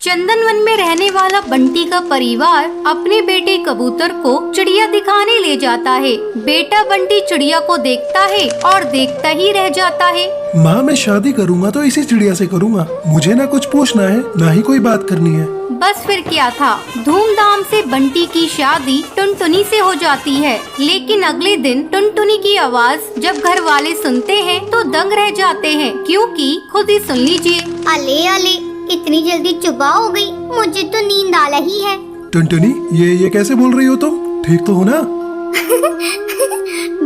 चंदनवन में रहने वाला बंटी का परिवार अपने बेटे कबूतर को चिड़िया दिखाने ले जाता है। बेटा बंटी चिड़िया को देखता है और देखता ही रह जाता है। माँ, मैं शादी करूँगा तो इसी चिड़िया से करूँगा। मुझे ना कुछ पूछना है ना ही कोई बात करनी है। बस फिर क्या था, धूमधाम से बंटी की शादी टुनटुनी से हो जाती है। लेकिन अगले दिन टुनटुनी की आवाज जब घर वाले सुनते हैं तो दंग रह जाते हैं, क्योंकि खुद ही सुन लीजिए। अले अले, इतनी जल्दी सुबह हो गई, मुझे तो नींद आ रही है। टुनटुनी, ये कैसे बोल रही हो तुम? ठीक तो हो ना?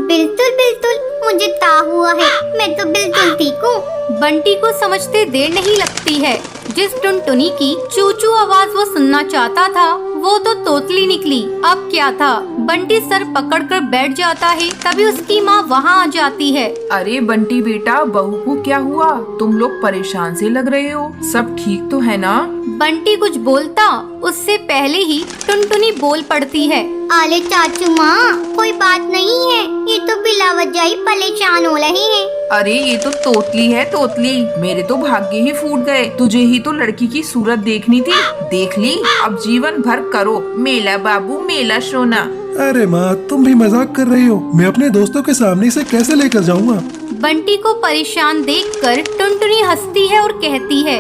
बिल्कुल बिल्कुल, मुझे ता हुआ है, मैं तो बिल्कुल ठीक हूँ। बंटी को समझते देर नहीं लगती है। जिस टुनटुनी की चूचू आवाज वो सुनना चाहता था वो तो तोतली निकली। अब क्या था, बंटी सर पकड़कर बैठ जाता है। तभी उसकी माँ वहाँ आ जाती है। अरे बंटी बेटा, बहू को क्या हुआ? तुम लोग परेशान से लग रहे हो, सब ठीक तो है ना? बंटी कुछ बोलता उससे पहले ही टुनटुनी बोल पड़ती है। अरे चाचू माँ, कोई बात नहीं है, ये तो बिला वजह ही परेशान हो रहे हैं। अरे ये तो तोतली है, तोतली। मेरे तो भाग्य ही फूट गए। तुझे ही तो लड़की की सूरत देखनी थी, देख ली। अब जीवन भर करो मेला बाबू मेला सोना। अरे माँ, तुम भी मजाक कर रही हो। मैं अपने दोस्तों के सामने इसे कैसे लेकर जाऊँगा? बंटी को परेशान देखकर टुनटुनी हंसती है और कहती है,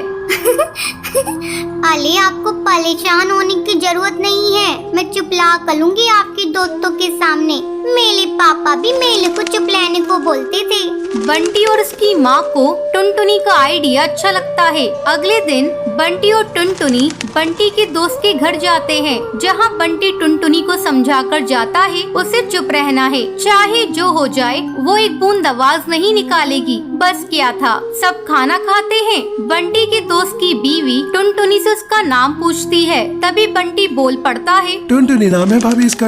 अले आपको परेशान होने की जरूरत नहीं है, मैं चुपला कर लूंगी आपके दोस्तों के सामने। मेरे पापा भी मेले को चुपलाने को बोलते थे। बंटी और उसकी माँ को टुनटुनी का आइडिया अच्छा लगता है। अगले दिन बंटी और टुनटुनी बंटी के दोस्त के घर जाते हैं, जहाँ बंटी टुनटुनी को समझाकर जाता है उसे चुप रहना है, चाहे जो हो जाए वो एक बूंद आवाज नहीं निकालेगी। बस क्या था, सब खाना खाते हैं। बंटी के दोस्त की बीवी टुनटुनी से उसका नाम पूछती है। तभी बंटी बोल पड़ता है, टुनटुनी नाम है भाभी इसका।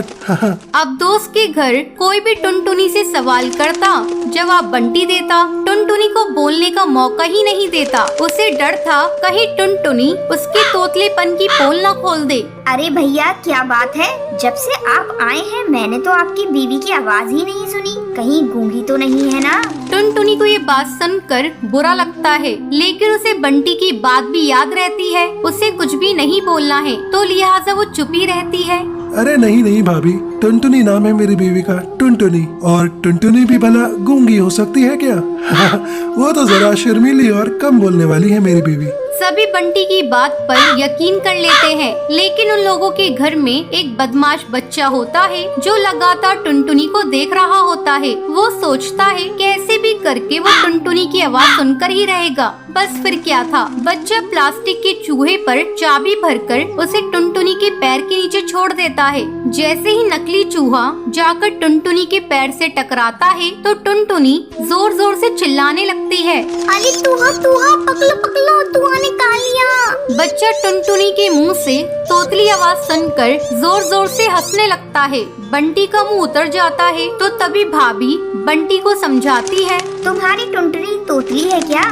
अब दोस्त के घर कोई भी टुनटुनी से सवाल करता, जवाब बंटी देता। टुनटुनी को बोलने का मौका ही नहीं देता। उसे डर था कहीं टुनटुनी उसके तोतलेपन की पोल न खोल दे। अरे भैया, क्या बात है? जब से आप आए हैं मैंने तो आपकी बीवी की आवाज ही नहीं सुनी। कहीं गूंगी तो नहीं है ना? टुनटुनी को ये बात सुनकर बुरा लगता है, लेकिन उसे बंटी की बात भी याद रहती है। उसे कुछ भी नहीं बोलना है, तो लिहाजा वो चुप ही रहती है। अरे नहीं भाभी, टुनटुनी नाम है मेरी बीवी का, टुनटुनी। और टुनटुनी भी भला गूंगी हो सकती है क्या? वो तो जरा शर्मीली और कम बोलने वाली है मेरी बीवी। सभी बंटी की बात पर यकीन कर लेते हैं, लेकिन उन लोगों के घर में एक बदमाश बच्चा होता है जो लगातार टुनटुनी को देख रहा होता है। वो सोचता है कैसे भी करके वो टुनटुनी की आवाज सुनकर ही रहेगा। बस फिर क्या था, बच्चा प्लास्टिक के चूहे पर चाबी भरकर उसे टुनटुनी के पैर के नीचे छोड़ देता है। जैसे ही नकली चूहा जाकर टुनटुनी के पैर से टकराता है तो टुनटुनी जोर जोर से चिल्लाने लगती है, अरे तुहा तुहा, पकलो पकलो, तुहा निकाल लिया। बच्चा टुनटुनी के मुंह से तोतली आवाज सुनकर जोर जोर से हंसने लगता है। बंटी का मुंह उतर जाता है। तो तभी भाभी बंटी को समझाती है, तुम्हारी टुनटुनी तोतली है क्या?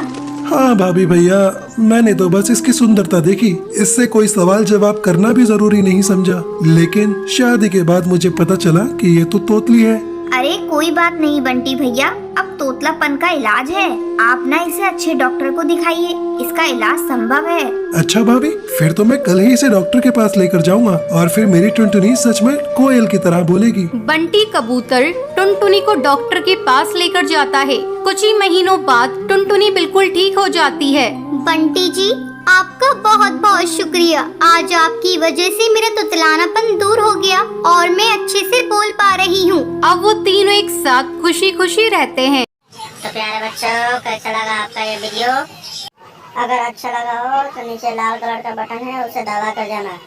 हाँ भाभी भैया, मैंने तो बस इसकी सुंदरता देखी, इससे कोई सवाल जवाब करना भी जरूरी नहीं समझा। लेकिन शादी के बाद मुझे पता चला कि ये तो तोतली है। अरे कोई बात नहीं बंटी भैया, अब तोतलापन का इलाज है। आप ना इसे अच्छे डॉक्टर को दिखाइए, इसका इलाज संभव है। अच्छा भाभी, फिर तो मैं कल ही इसे डॉक्टर के पास लेकर जाऊंगा और फिर मेरी टुनटुनी सच में कोयल की तरह बोलेगी। बंटी कबूतर टुनटुनी को डॉक्टर के पास लेकर जाता है। कुछ ही महीनों बाद टुनटुनी बिल्कुल ठीक हो जाती है। बंटी जी, आपका बहुत बहुत शुक्रिया। आज आपकी वजह से मेरा तुतलानापन दूर हो गया और मैं अच्छे से बोल पा रही हूँ। अब वो तीनों एक साथ खुशी खुशी रहते हैं। तो प्यारे बच्चों, कैसा लगा आपका ये वीडियो? अगर अच्छा लगा हो तो नीचे लाल कलर का बटन है, उसे दबा कर जाना।